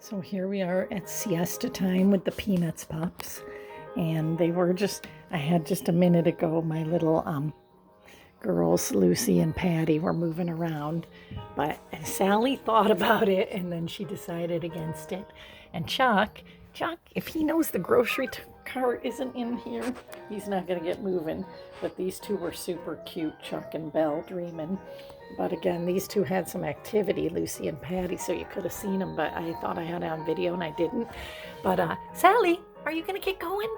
So here we are at siesta time with the Peanuts pups, and they were I had just a minute ago, my little girls, Lucy and Patty, were moving around, but Sally thought about it and then she decided against it. And Chuck, if he knows the grocery cart isn't in here, he's not going to get moving. But these two were super cute, Chuck and Belle, dreaming. But again, these two had some activity, Lucy and Patty, so you could have seen them, but I thought I had it on video and I didn't. But Sally, are you going to get going?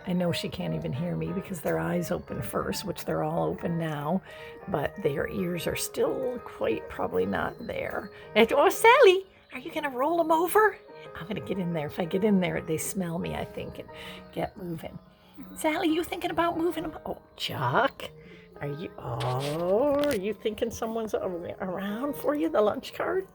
I know she can't even hear me because their eyes open first, which they're all open now, but their ears are still quite probably not there. Oh, Sally, are you going to roll them over? I'm going to get in there. If I get in there, they smell me, I think, and get moving. Sally, you thinking about moving them? Oh, Chuck, are you thinking someone's around for you, the lunch cart?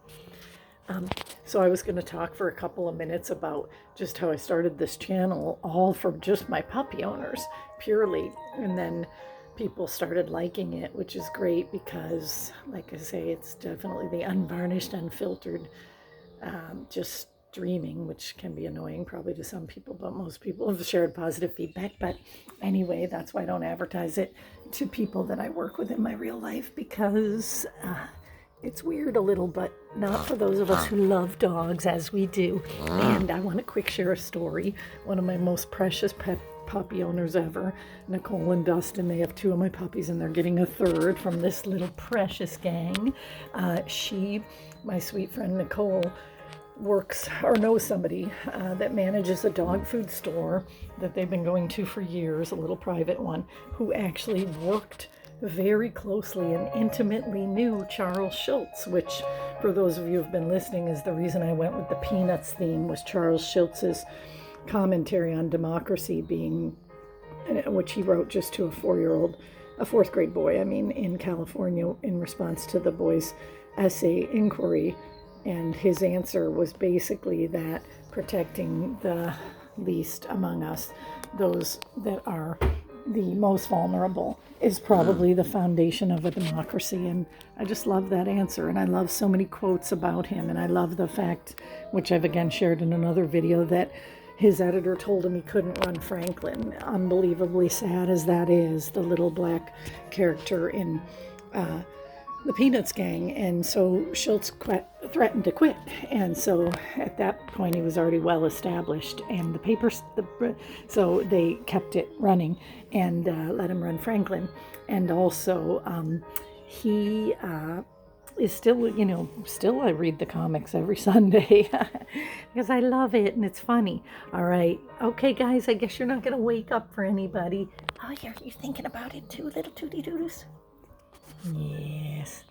So I was going to talk for a couple of minutes about just how I started this channel, all for just my puppy owners, purely. And then people started liking it, which is great because, like I say, it's definitely the unvarnished, unfiltered, just dreaming, which can be annoying probably to some people, but most people have shared positive feedback. But anyway, that's why I don't advertise it to people that I work with in my real life, because it's weird a little, but not for those of us who love dogs as we do. And I want to quick share a story. One of my most precious puppy owners ever, Nicole and Dustin, they have two of my puppies and they're getting a third from this little precious gang. My sweet friend Nicole, works or knows somebody that manages a dog food store that they've been going to for years, a little private one, who actually worked very closely and intimately knew Charles Schulz, which, for those of you who've been listening, is the reason I went with the Peanuts theme, was Charles Schulz's commentary on democracy, which he wrote just to a fourth grade boy, in California, in response to the boy's essay inquiry. And his answer was basically that protecting the least among us, those that are the most vulnerable, is probably the foundation of a democracy. And I just love that answer. And I love so many quotes about him. And I love the fact, which I've again shared in another video, that his editor told him he couldn't run Franklin. Unbelievably sad as that is, the little black character in the Peanuts gang. And so Schultz threatened to quit. And so at that point, he was already well established. And so they kept it running and let him run Franklin. And also, he is still I read the comics every Sunday because I love it and it's funny. All right. Okay, guys, I guess you're not going to wake up for anybody. Oh, you're thinking about it too, little tooty doodles? Yes.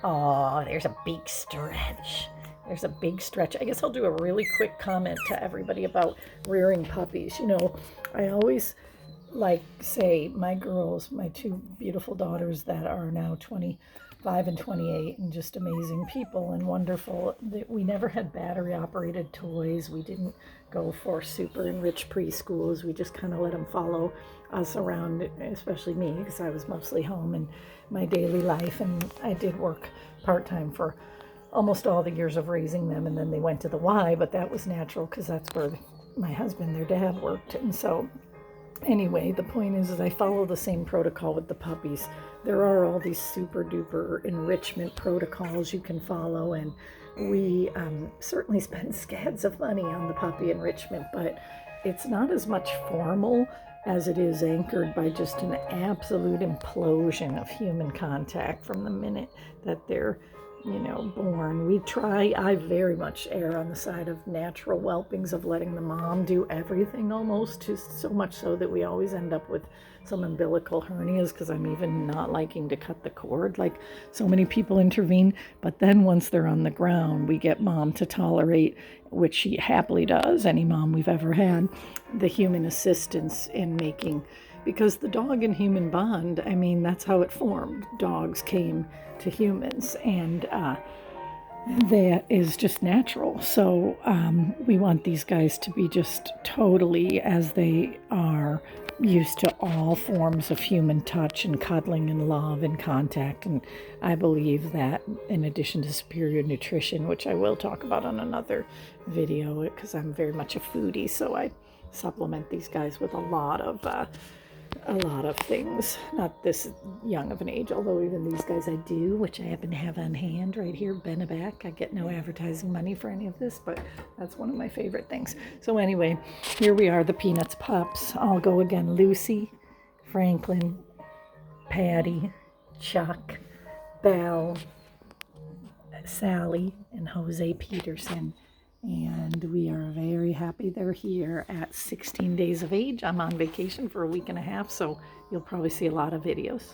Oh, there's a big stretch. I guess I'll do a really quick comment to everybody about rearing puppies. I always say my girls, my two beautiful daughters that are now 25 and 28 and just amazing people and wonderful, that we never had battery operated toys. We didn't go for super enriched preschools. We just kind of let them follow us around, especially me, because I was mostly home in my daily life, and I did work part-time for almost all the years of raising them, and then they went to the Y, but that was natural because that's where my husband, their dad, worked. And so anyway, the point is I follow the same protocol with the puppies. There are all these super duper enrichment protocols you can follow, and we certainly spend scads of money on the puppy enrichment, but it's not as much formal as it is anchored by just an absolute implosion of human contact from the minute that they're born. I very much err on the side of natural whelpings, of letting the mom do everything almost, so much so that we always end up with some umbilical hernias, because I'm even not liking to cut the cord like so many people intervene. But then once they're on the ground, we get mom to tolerate, which she happily does, any mom we've ever had, the human assistance in making, because the dog and human bond, that's how it formed. Dogs came to humans, and that is just natural. So we want these guys to be just totally, as they are, used to all forms of human touch and cuddling and love and contact. And I believe that in addition to superior nutrition, which I will talk about on another video because I'm very much a foodie, so I supplement these guys with a lot of things. Not this young of an age, although even these guys I do, which I happen to have on hand right here, Beneback. I get no advertising money for any of this, but that's one of my favorite things. So anyway, here we are, the Peanuts pups. I'll go again: Lucy, Franklin, Patty, Chuck, Belle, Sally, and Jose Peterson. And we are very happy they're here at 16 days of age. I'm on vacation for a week and a half, so you'll probably see a lot of videos.